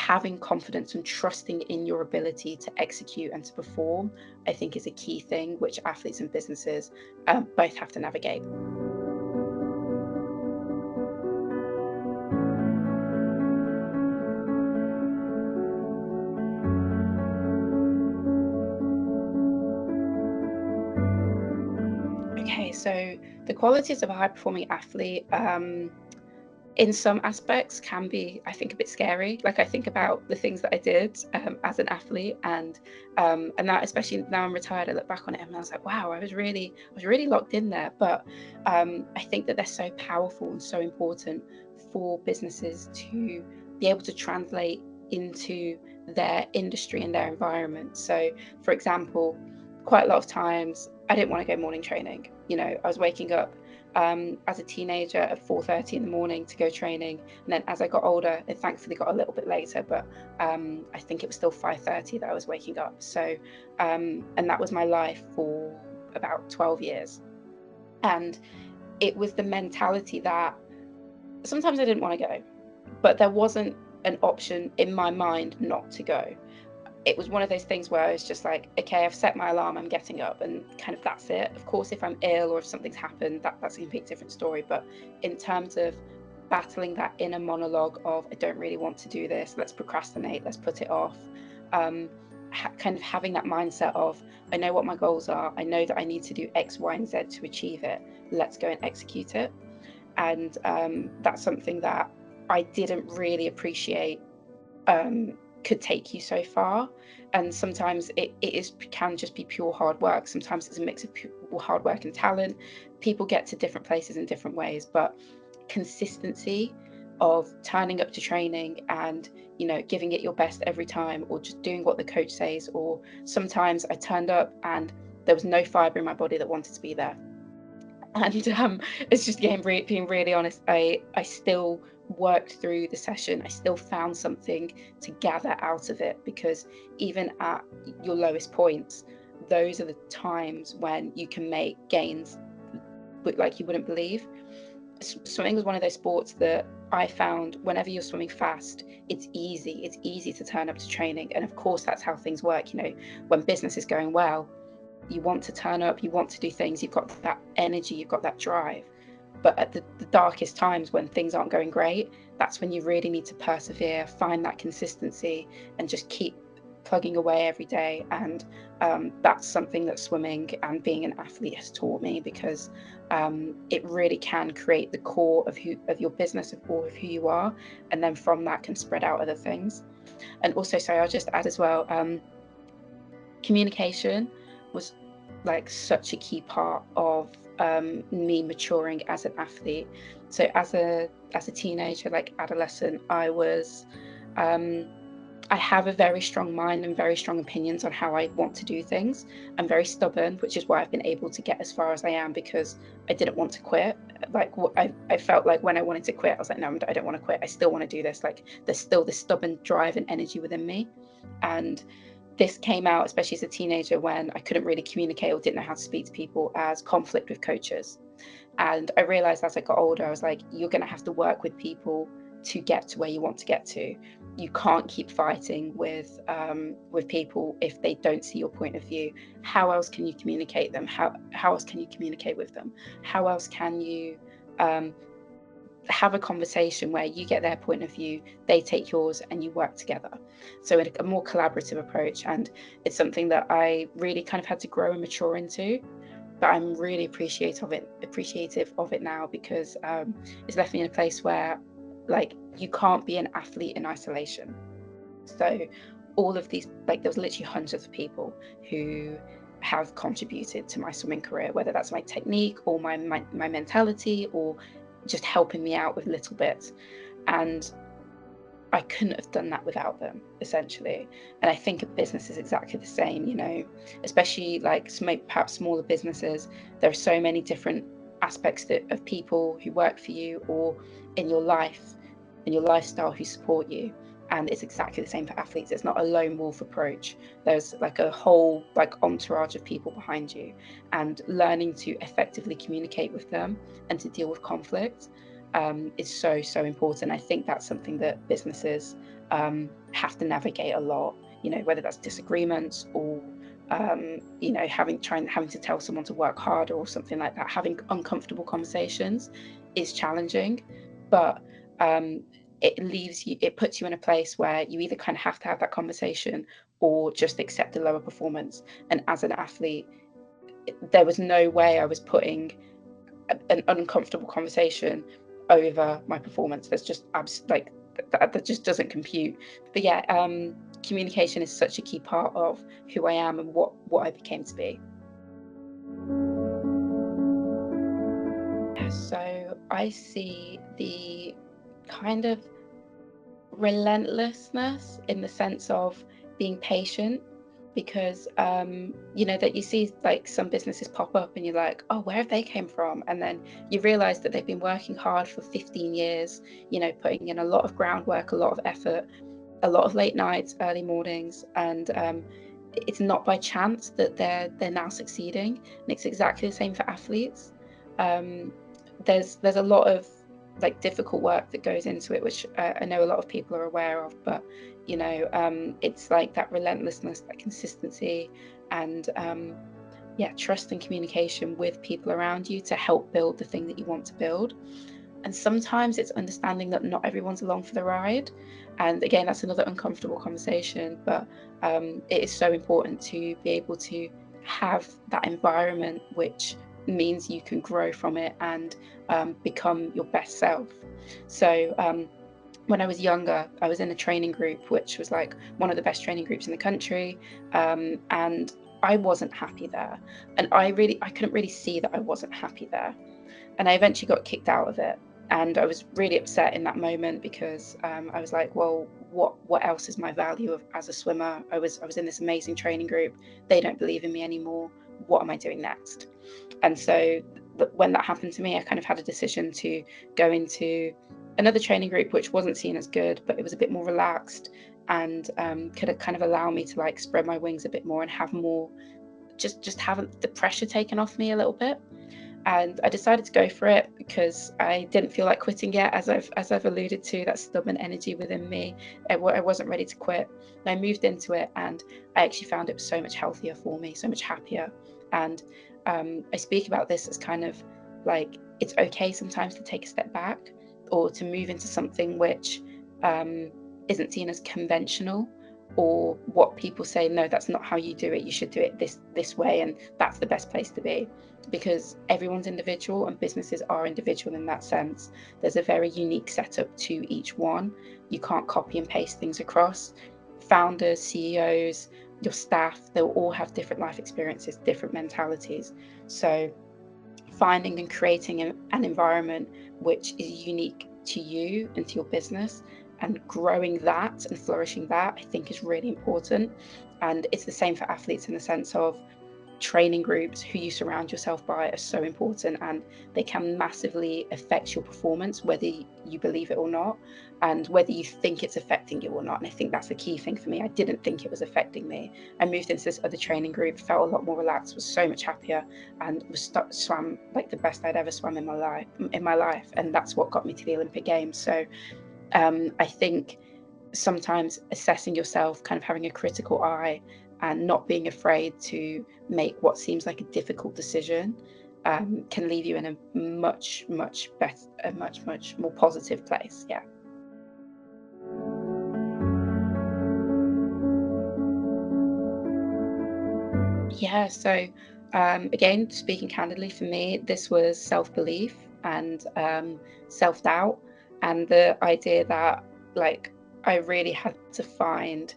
having confidence and trusting in your ability to execute and to perform, I think is a key thing which athletes and businesses both have to navigate. Okay, so the qualities of a high-performing athlete, in some aspects can be, I think, a bit scary. Like, I think about the things that I did as an athlete, and that, especially now I'm retired, I look back on it and I was like, wow, I was really locked in there. But I think that they're so powerful and so important for businesses to be able to translate into their industry and their environment. So, for example, quite a lot of times I didn't want to go morning training. You know, I was waking up as a teenager at 4:30 in the morning to go training, and then as I got older, it thankfully got a little bit later, but I think it was still 5:30 that I was waking up. So and that was my life for about 12 years, and it was the mentality that sometimes I didn't want to go, but there wasn't an option in my mind not to go. It was one of those things where I was just like, okay, I've set my alarm, I'm getting up, and kind of that's it. Of course, if I'm ill or if something's happened, that's a completely different story. But in terms of battling that inner monologue of, I don't really want to do this, let's procrastinate, let's put it off, kind of having that mindset of, I know what my goals are, I know that I need to do X, Y, and Z to achieve it, let's go and execute it. And that's something that I didn't really appreciate could take you so far. And sometimes can just be pure hard work. Sometimes it's a mix of pure hard work and talent. People get to different places in different ways, but consistency of turning up to training and, you know, giving it your best every time, or just doing what the coach says. Or sometimes I turned up and there was no fiber in my body that wanted to be there. And it's just, again, being really honest, I still worked through the session. I still found something to gather out of it, because even at your lowest points, those are the times when you can make gains like you wouldn't believe. Swimming was one of those sports that I found, whenever you're swimming fast, it's easy to turn up to training. And of course, that's how things work. You know, when business is going well, you want to turn up, you want to do things, you've got that energy, you've got that drive. But at the darkest times, when things aren't going great, that's when you really need to persevere, find that consistency, and just keep plugging away every day. And that's something that swimming and being an athlete has taught me, because it really can create the core of your business, or of who you are, and then from that can spread out other things. And also, sorry, I'll just add as well, communication was like such a key part of me maturing as an athlete. So as a teenager, like adolescent, I have a very strong mind and very strong opinions on how I want to do things. I'm very stubborn, which is why I've been able to get as far as I am, because I didn't want to quit. Like, I felt like when I wanted to quit, I was like, no, I don't want to quit. I still want to do this. Like, there's still this stubborn drive and energy within me. And this came out, especially as a teenager, when I couldn't really communicate or didn't know how to speak to people, as conflict with coaches. And I realized as I got older, I was like, you're going to have to work with people to get to where you want to get to. You can't keep fighting with people if they don't see your point of view. How else can you communicate them? How else can you communicate with them? How else can you have a conversation where you get their point of view, they take yours, and you work together? So a more collaborative approach. And it's something that I really kind of had to grow and mature into. But I'm really appreciative of it now, because it's left me in a place where, like, you can't be an athlete in isolation. So all of these, like, there was literally hundreds of people who have contributed to my swimming career, whether that's my technique or my mentality, or just helping me out with little bits. And I couldn't have done that without them, essentially. And I think a business is exactly the same, you know, especially like perhaps smaller businesses. There are so many different aspects of people who work for you, or in your life, in your lifestyle, who support you. And it's exactly the same for athletes. It's not a lone wolf approach. There's like a whole like entourage of people behind you, and learning to effectively communicate with them and to deal with conflict is so important. I think that's something that businesses have to navigate a lot, whether that's disagreements or having to tell someone to work harder or something like that. Having uncomfortable conversations is challenging, but it puts you in a place where you either kind of have to have that conversation or just accept a lower performance. And as an athlete, there was no way I was putting an uncomfortable conversation over my performance. There's just that just doesn't compute. But yeah, communication is such a key part of who I am and what I became to be. So I see the kind of relentlessness in the sense of being patient, because that you see like some businesses pop up and you're like, oh, where have they came from? And then you realize that they've been working hard for 15 years, putting in a lot of groundwork, a lot of effort, a lot of late nights, early mornings, and it's not by chance that they're now succeeding. And it's exactly the same for athletes. There's a lot of like difficult work that goes into it, which I know a lot of people are aware of, but it's like that relentlessness, that consistency, and trust and communication with people around you to help build the thing that you want to build. And sometimes it's understanding that not everyone's along for the ride. And again, that's another uncomfortable conversation, but it is so important to be able to have that environment which means you can grow from it and become your best self. So when I was younger, I was in a training group, which was like one of the best training groups in the country. And I wasn't happy there. And I couldn't really see that I wasn't happy there. And I eventually got kicked out of it. And I was really upset in that moment because I was like, well, what else is my value as a swimmer? I was in this amazing training group. They don't believe in me anymore. What am I doing next? And so when that happened to me, I kind of had a decision to go into another training group, which wasn't seen as good, but it was a bit more relaxed and could kind of allow me to like spread my wings a bit more and have more, just have the pressure taken off me a little bit. And I decided to go for it because I didn't feel like quitting yet, as I've alluded to, that stubborn energy within me. I wasn't ready to quit. And I moved into it, and I actually found it was so much healthier for me, so much happier. And I speak about this as kind of like, it's okay sometimes to take a step back or to move into something which isn't seen as conventional, or what people say, no, that's not how you do it, you should do it this way, and that's the best place to be. Because everyone's individual and businesses are individual in that sense. There's a very unique setup to each one. You can't copy and paste things across. Founders, CEOs, your staff, they'll all have different life experiences, different mentalities. So finding and creating an environment which is unique to you and to your business, and growing that and flourishing that, I think is really important. And it's the same for athletes in the sense of training groups. Who you surround yourself by are so important, and they can massively affect your performance, whether you believe it or not, and whether you think it's affecting you or not. And I think that's the key thing for me. I didn't think it was affecting me. I moved into this other training group, felt a lot more relaxed, was so much happier, and swam like the best I'd ever swum in my life. And that's what got me to the Olympic Games. So I think sometimes assessing yourself, kind of having a critical eye, and not being afraid to make what seems like a difficult decision can leave you in a much more positive place. So again, speaking candidly, for me, this was self-belief and self-doubt, and the idea that like I really had to find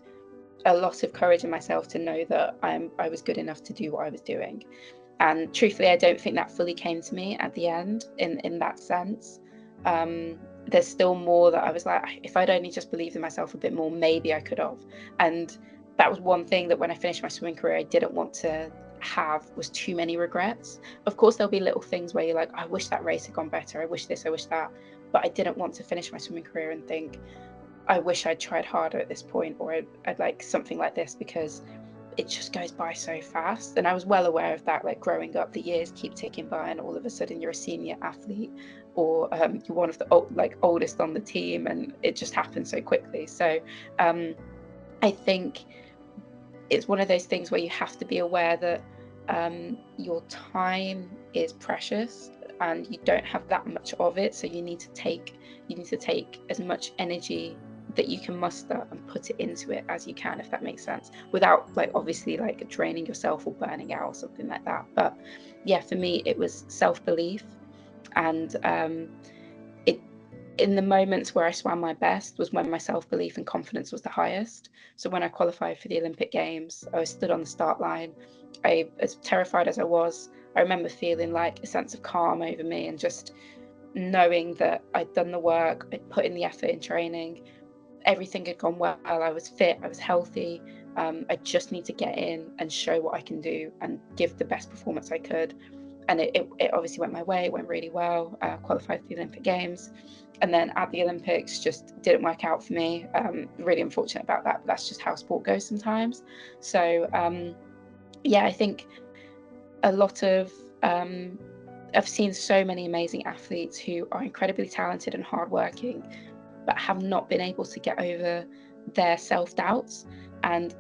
a lot of courage in myself to know that I was good enough to do what I was doing. And truthfully, I don't think that fully came to me at the end in that sense. There's still more that I was like, if I'd only just believed in myself a bit more, maybe I could have. And that was one thing that when I finished my swimming career, I didn't want to have, was too many regrets. Of course, there'll be little things where you're like, I wish that race had gone better. I wish this, I wish that. But I didn't want to finish my swimming career and think, I wish I'd tried harder at this point, or I'd like something like this, because it just goes by so fast. And I was well aware of that, like growing up, the years keep ticking by, and all of a sudden you're a senior athlete, or you're one of the oldest on the team, and it just happens so quickly. So I think it's one of those things where you have to be aware that your time is precious and you don't have that much of it. So you need to take as much energy that you can muster and put it into it as you can, if that makes sense, without like obviously like draining yourself or burning out or something like that. But yeah, for me it was self-belief, and it in the moments where I swam my best was when my self-belief and confidence was the highest. So when I qualified for the Olympic Games, I was stood on the start line. As terrified as I was, I remember feeling like a sense of calm over me, and just knowing that I'd done the work, I'd put in the effort in training, everything had gone well, I was fit, I was healthy. I just need to get in and show what I can do and give the best performance I could. And it obviously went my way, it went really well, qualified for the Olympic Games. And then at the Olympics, just didn't work out for me. Really unfortunate about that, but that's just how sport goes sometimes. So yeah, I think a lot of I've seen so many amazing athletes who are incredibly talented and hardworking, but have not been able to get over their self-doubts. And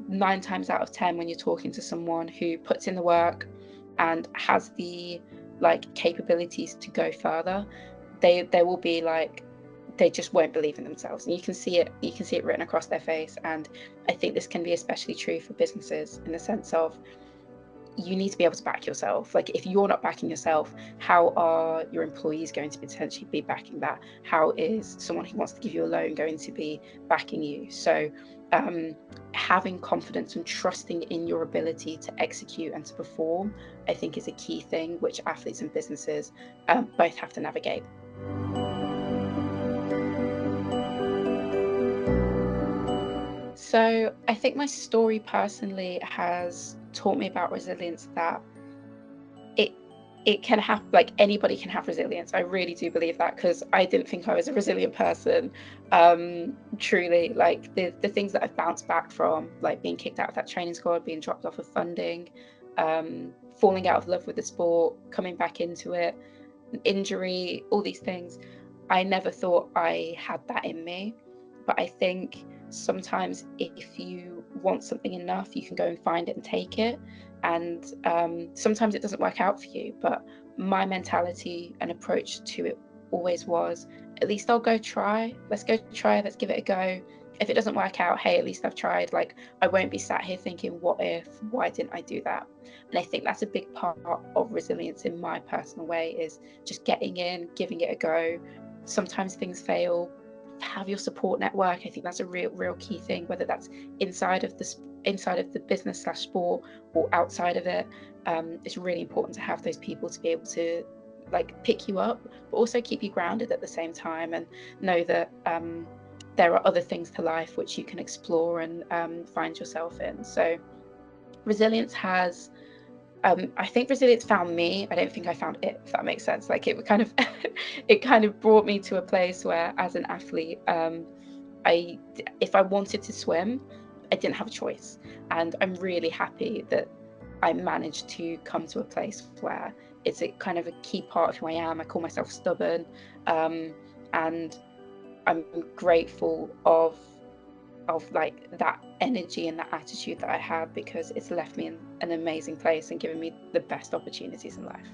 9 times out of 10, when you're talking to someone who puts in the work and has the like capabilities to go further, they will be like, they just won't believe in themselves, and you can see it written across their face. And I think this can be especially true for businesses, in the sense of you need to be able to back yourself. Like if you're not backing yourself, how are your employees going to potentially be backing that? How is someone who wants to give you a loan going to be backing you? So having confidence and trusting in your ability to execute and to perform, I think, is a key thing which athletes and businesses both have to navigate. So I think my story personally has taught me about resilience, that it it can have, like, anybody can have resilience. I really do believe that, because I didn't think I was a resilient person. Truly, like the things that I've bounced back from, like being kicked out of that training squad, being dropped off of funding, falling out of love with the sport, coming back into it, injury, all these things. I never thought I had that in me. But I think sometimes if you want something enough, you can go and find it and take it. And sometimes it doesn't work out for you. But my mentality and approach to it always was, at least I'll go try. Let's go try. Let's give it a go. If it doesn't work out, hey, at least I've tried. Like, I won't be sat here thinking, what if? Why didn't I do that? And I think that's a big part of resilience in my personal way, is just getting in, giving it a go. Sometimes things fail. Have your support network. I think that's a real key thing, whether that's inside of the business slash sport or outside of it. It's really important to have those people to be able to like pick you up, but also keep you grounded at the same time, and know that there are other things to life which you can explore and find yourself in. So resilience has I think resilience found me. I don't think I found it, if that makes sense. Like it kind of it kind of brought me to a place where, as an athlete, I if I wanted to swim, I didn't have a choice. And I'm really happy that I managed to come to a place where it's a kind of a key part of who I am. I call myself stubborn, and I'm grateful of like that energy and that attitude that I had, because it's left me in an amazing place and given me the best opportunities in life.